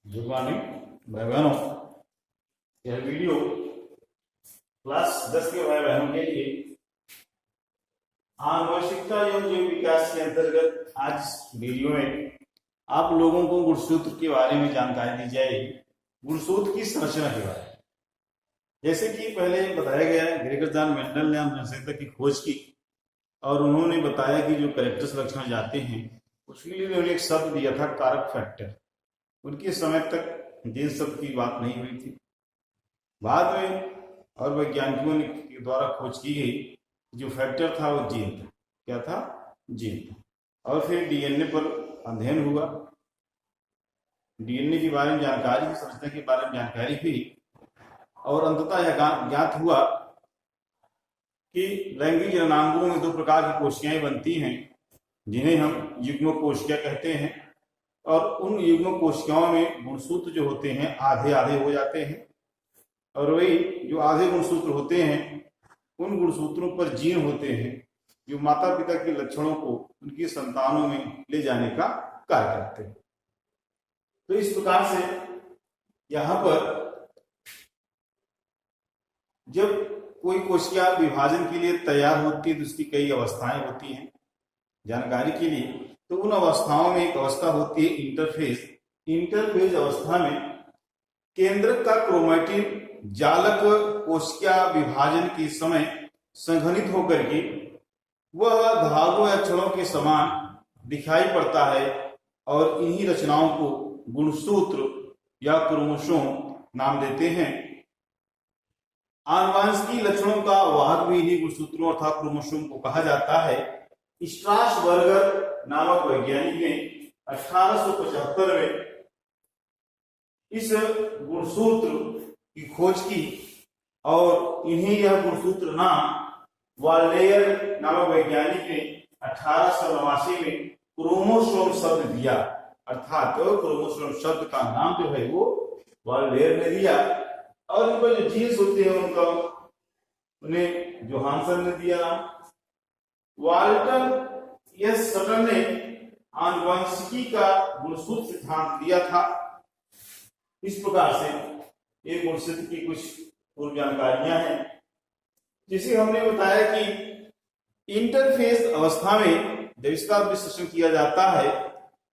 Good morning भाई बहनों। यह वीडियो क्लास 10 के भाई बहनों के लिए आनुवंशिकता एवं जीव विकास के अंतर्गत आज इस वीडियो में आप लोगों को गुणसूत्र के बारे में जानकारी दी जाएगी। गुणसूत्र की संरचना के बारे में, जैसे कि पहले बताया गया है, ग्रेगर जॉन मेंडल ने आनुवंशिकता की खोज की और उन्होंने बताया कि जो कैरेक्टर्स लक्षण जाते हैं उसके लिए उन्होंने एक शब्द दिया था, कारक फैक्टर। उनके समय तक जीन शब्द की बात नहीं हुई थी। बाद में और वैज्ञानिकों के द्वारा खोज की गई, जो फैक्टर था वो जीन था। क्या था? जीन था। और फिर डीएनए पर अध्ययन हुआ, डीएनए के बारे में जानकारी, संरचना के बारे में जानकारी हुई और अंततः यह ज्ञात हुआ कि लैंगिक जननांगों में दो प्रकार की कोशिकाएं बनती हैं, जिन्हें हम युग्म कोशिका कहते हैं। और उन युग्म कोशिकाओं में गुणसूत्र जो होते हैं आधे आधे हो जाते हैं, और वही जो आधे गुणसूत्र होते हैं उन गुणसूत्रों पर जीन होते हैं जो माता पिता के लक्षणों को उनकी संतानों में ले जाने का कार्य करते हैं। तो इस प्रकार से यहाँ पर जब कोई कोशिका विभाजन के लिए तैयार होती है तो उसकी कई अवस्थाएं होती हैं। जानकारी के लिए, तो उन अवस्थाओं में एक अवस्था होती है इंटरफेज। इंटरफेज अवस्था में केंद्रक का क्रोमैटिन जालक कोशिका विभाजन के समय संघनित होकर के वह धागों या छड़ों के समान दिखाई पड़ता है और इन्हीं रचनाओं को गुणसूत्र या क्रोमोसोम नाम देते हैं। आनुवंशिकी लक्षणों का वाहक भी इन्हीं गुणसूत्रों अर्थात क्रोमोसोम को कहा जाता है। स्ट्रासबर्गर नामक वैज्ञानिक ने 1875 में इस गुणसूत्र की खोज की और इन्हें यह गुणसूत्र नाम वाल्डेयर नामक वैज्ञानिक ने 1889 में क्रोमोसोम शब्द दिया। अर्थात क्रोमोसोम शब्द का नाम जो है वो वाल्डेयर ने दिया और उनका जो जीन्स होते हैं उनका उन्हें जोहानसन ने दिया नाम। वाल्टर एस सटन ने आनुवंशिकी का गुणसूत्र सिद्धांत दिया था। इस प्रकार से एक गुणसूत्र की कुछ पूर्व जानकारियां हैं, जिसे हमने बताया कि इंटरफेस अवस्था में जब इसका विश्लेषण किया जाता है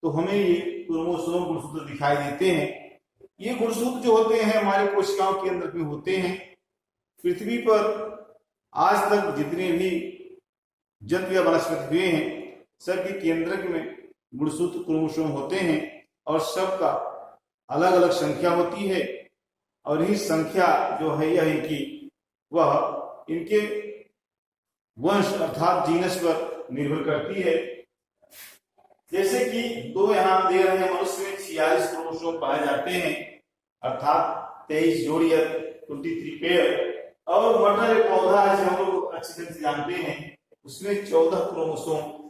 तो हमें ये क्रोमोसोम गुणसूत्र दिखाई देते हैं। ये गुणसूत्र जो होते हैं हमारे कोशिकाओं के अंदर में होते हैं। पृथ्वी पर आज तक जितने भी जंतु या वनस्पति हुए हैं सबके केंद्रक में गुणसूत्र क्रोमोसोम होते हैं और सबका अलग अलग संख्या होती है। और यही संख्या जो है यह है कि वह इनके वंश अर्थात जीनस पर निर्भर करती है। जैसे कि दो यहाँ दे रहे हैं, मनुष्य में 46 क्रोमोसोम पाए जाते हैं अर्थात 23 जोड़ी 23 पेयर। और मटर एक पौधा है जो हम लोग अच्छी तरह से जानते हैं, उसमें 14 क्रोमोसोम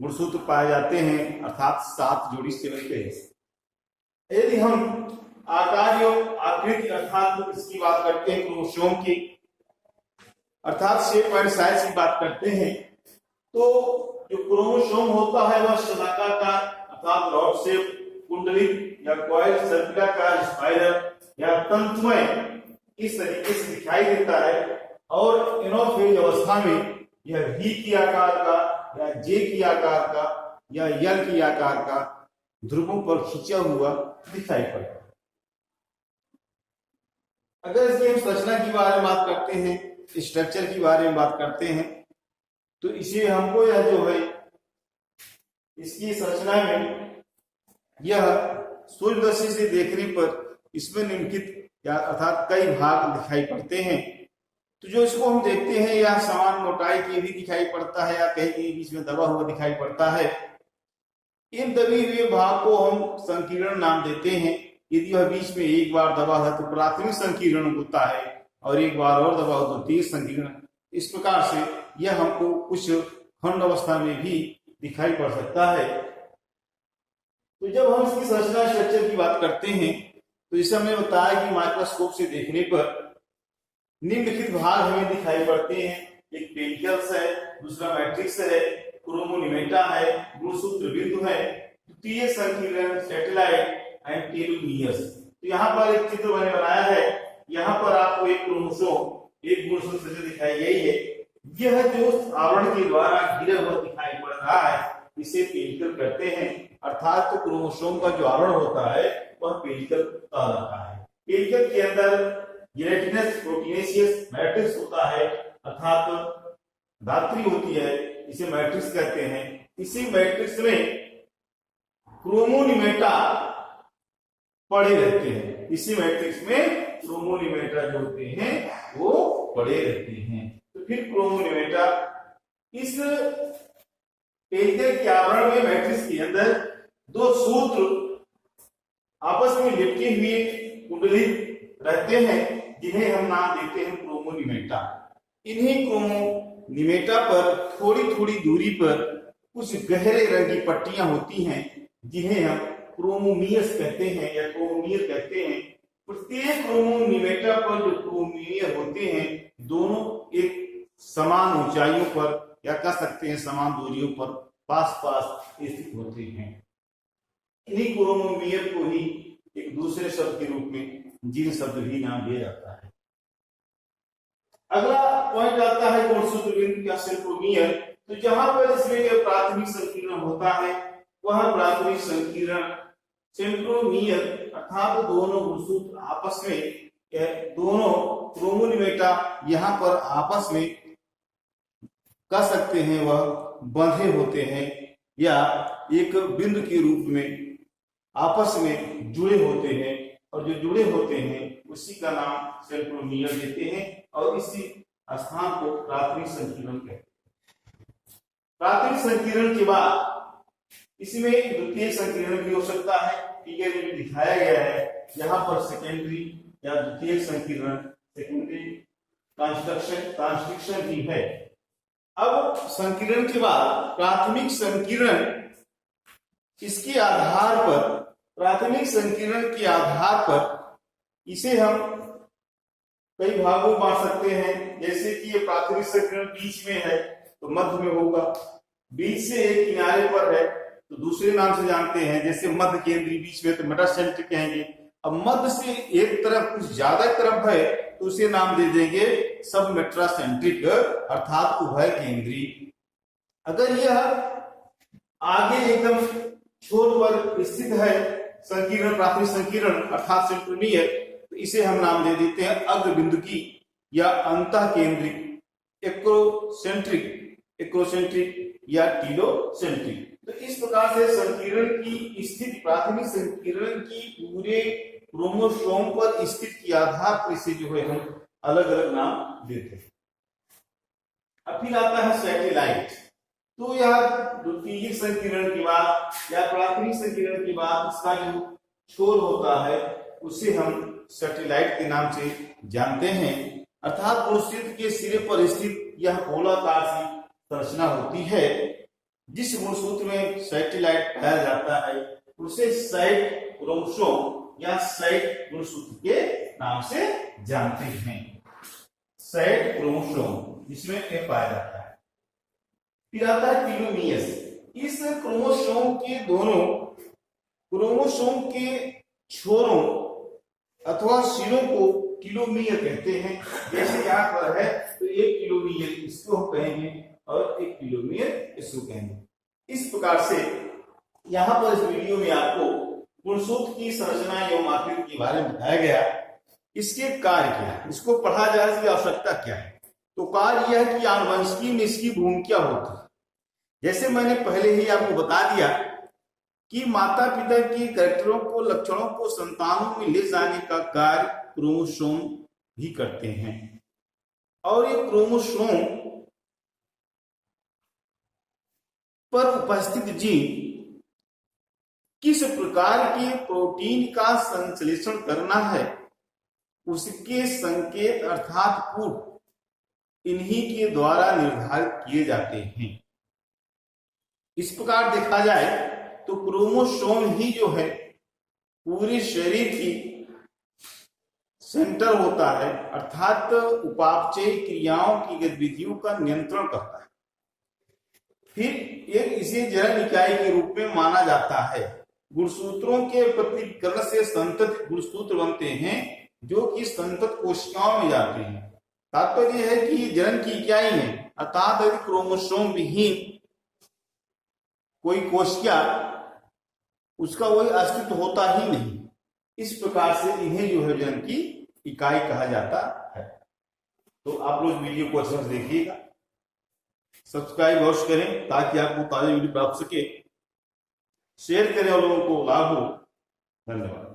गुणसूत्र पाए जाते हैं अर्थात 7 जोड़ी 7 पेयर्स। यदि हम आकार एवं आकृति अर्थात इसकी बात करते हैं क्रोमोसोम की अर्थात शेप एंड साइज की बात करते हैं, तो जो क्रोमोसोम होता है वह शलाकाकार अर्थात रॉड शेप, कुंडलित या कॉइल, सर्पिलाकार, स्पाइरल या तंतुमय इस तरीके से दिखाई देता है। और एनाफेज अवस्था में यह वी की आकार का या जे की आकार का या यल की आकार का ध्रुवों पर खींचा हुआ दिखाई पड़ता है। अगर इसकी हम संरचना की बारे में बात करते हैं, स्ट्रक्चर की बारे में बात करते हैं, तो इसे हमको यह जो है इसकी संरचना में यह सूर्यदर्शी से देखने पर इसमें निम्नलिखित या अर्थात कई भाग दिखाई पड़ते हैं। तो जो इसको हम देखते हैं या समान मोटाई के भी दिखाई पड़ता है या कहीं कहीं बीच में दबा हुआ दिखाई पड़ता है। इन दबे हुए भाग को हम संकीर्ण नाम देते हैं। यदि वह बीच में एक बार दबा है तो प्राथमिक संकीर्ण होता है और एक बार और दबा हो तो द्वितीय संकीर्ण। इस प्रकार से यह हमको कुछ खंड अवस्था में भी दिखाई पड़ सकता है। तो जब हम इसकी संरचना स्ट्रक्चर की बात करते हैं तो जैसे हमने बताया कि माइक्रोस्कोप से देखने पर निम्नलिखित भाग हमें दिखाई पड़ते हैं। एक पेनिकल्स है, दूसरा मैट्रिक्स है, क्रोमोनिमेटा है, गुणसूत्र बिंदु है, द्वितीय संकीर्ण सैटेलाइट एंड टेलोमियर्स। तो यहाँ पर एक चित्र मैंने बनाया है, यहाँ पर आपको एक क्रोमोसोम, एक गुणसूत्र से दिखाई गई है। यह जो आवरण के द्वारा घिरा हुआ दिखाई पड़ रहा है इसे पेलिकल कहते हैं, अर्थात तो क्रोमोसोम का जो आवरण होता है वह पेलिकल कहलाता है। पेलिकल के अंदर जेलेटिनस प्रोटीनेशियस मैट्रिक्स होता है, अर्थात धात्री होती है, इसे मैट्रिक्स कहते हैं। इसी मैट्रिक्स में क्रोमोनिमेटा पड़े रहते हैं, इसी मैट्रिक्स में क्रोमोनिमेटा जो होते हैं वो पड़े रहते हैं। तो फिर क्रोमोनिमेटा इस पेलिकल के आवरण में मैट्रिक्स के अंदर दो सूत्र आपस में लिपटे हुए कुंडलित रहते हैं, जिन्हें हम नाम देते हैं क्रोमोनिमेटा। इन्हीं क्रोमोनिमेटा पर थोड़ी थोड़ी दूरी पर कुछ गहरे रंग की पट्टियां होती हैं, जिन्हें हम क्रोमोमियर्स कहते हैं या क्रोमोमियर कहते हैं। प्रत्येक क्रोमोनिमेटा पर जो क्रोमोमियर होते हैं दोनों एक समान ऊंचाइयों पर या कह सकते हैं समान दूरियों पर पास पास स्थित होते हैं। इन्हीं क्रोमोमियर को ही एक दूसरे शब्द के रूप में जीन शब्द भी नाम दिया जाता है। अगला पॉइंट आता है गुणसूत्र बिंदु या सेंट्रोमियर। तो जहां पर इसमें प्राथमिक संकीर्ण होता है वह प्राथमिक संकीर्ण सेंट्रोमियर अर्थात दोनों गुणसूत्र आपस में, दोनों क्रोमोनिमेटा यहाँ पर आपस में कह सकते हैं वह बंधे होते हैं या एक बिंदु के रूप में आपस में जुड़े होते हैं, और जो जुड़े होते हैं उसी का नाम सेंट्रोमियर देते हैं और इसी स्थान को प्राथमिक संकीर्ण कहते हैं। प्राथमिक संकीर्ण के बाद इसमें द्वितीय संकीर्ण भी हो सकता है, फिगर में दिखाया गया है। यहाँ पर सेकेंडरी या द्वितीय संकीर्ण, सेकेंडरी ट्रांसक्रिप्शन भी है। अब संकीर्ण के बाद प्राथमिक संकीर्ण, इसके आधार पर, प्राथमिक संकीर्ण के आधार पर इसे हम कई भागों में बांट सकते हैं। जैसे कि ये प्राथमिक संकीर्ण बीच में है तो मध्य में होगा, बीच से एक किनारे पर है तो दूसरे नाम से जानते हैं, जैसे मध्य केंद्रीय बीच में तो मेटासेंट्रिक कहेंगे। अब मध्य से एक तरफ कुछ ज्यादा तरफ है तो उसे नाम दे देंगे सब मेट्रासेंट्रिक अर्थात उभय केंद्रीय। अगर यह आगे एकदम छोर पर स्थित है संकीर्ण, प्राथमिक संकीर्ण अर्थात सेंट्रोमियर, तो इसे हम नाम दे देते हैं अग्र बिंदु की या अंतः केंद्रिक, एक्रोसेंट्रिक या टीलोसेंट्रिक। तो इस प्रकार से संकीर्ण की स्थिति, प्राथमिक संकीर्ण की पूरे क्रोमोसोम पर स्थित के आधार पर इसे जो है हम अलग अलग नाम देते हैं। अब फिर आता है सैटेलाइट। तो यह द्वितीयक संकीर्ण के बाद या प्राथमिक संकीर्ण के बाद इसका जो छोर होता है उसे हम सैटेलाइट के नाम से जानते हैं, अर्थात गुणसूत्र के सिरे पर स्थित यह गोलाकार सी संरचना होती है। जिस गुणसूत्र में सैटेलाइट पाया जाता है उसे साइट क्रोमोसोम या साइट गुणसूत्र के नाम से जानते हैं, साइट क्रोमोसोम जिसमें ये पाया जाता है। फिर आता है टीलोमियर्स। इस क्रोमोसोम के दोनों क्रोमोसोम के छोरों अथवा सिरों को टीलोमियर कहते हैं। जैसे यहाँ पर है तो एक टीलोमियर इसको कहेंगे और एक टीलोमियर इसको कहेंगे। इस प्रकार से यहाँ पर इस वीडियो में आपको गुणसूत्र की संरचना एवं आकृति के बारे में बताया गया। इसके कार्य क्या है, इसको पढ़ा जाए, इसकी आवश्यकता क्या है। तो कार्य यह है कि आनुवंशिकी में इसकी भूमिका होती है। जैसे मैंने पहले ही आपको बता दिया कि माता पिता के कैरेक्टरों को, लक्षणों को संतानों में ले जाने का कार्य क्रोमोसोम भी करते हैं, और ये क्रोमोसोम पर उपस्थित जीन किस प्रकार के प्रोटीन का संश्लेषण करना है उसके संकेत अर्थात कोड इन्हीं के द्वारा निर्धारित किए जाते हैं। इस प्रकार देखा जाए तो क्रोमोसोम ही जो है पूरे शरीर की सेंटर होता है, अर्थात उपापचय क्रियाओं की गतिविधियों का नियंत्रण करता है। फिर एक इसे जनन इकाई के रूप में माना जाता है। गुणसूत्रों के पृथक्करण से संतत गुणसूत्र बनते हैं जो कि संतत कोशिकाओं में जाते हैं। तात्पर्य यह है कि जनन की इकाई है, अर्थात यदि क्रोमोसोम विहीन कोई कोशिका, उसका कोई अस्तित्व होता ही नहीं। इस प्रकार से इन्हें जो है जनन की इकाई कहा जाता है। तो आप लोग वीडियो को अच्छे से देखिएगा, सब्सक्राइब अवश्य करें ताकि आपको ताजा वीडियो प्राप्त सके, शेयर करें और लोगों को लाभ हो। धन्यवाद।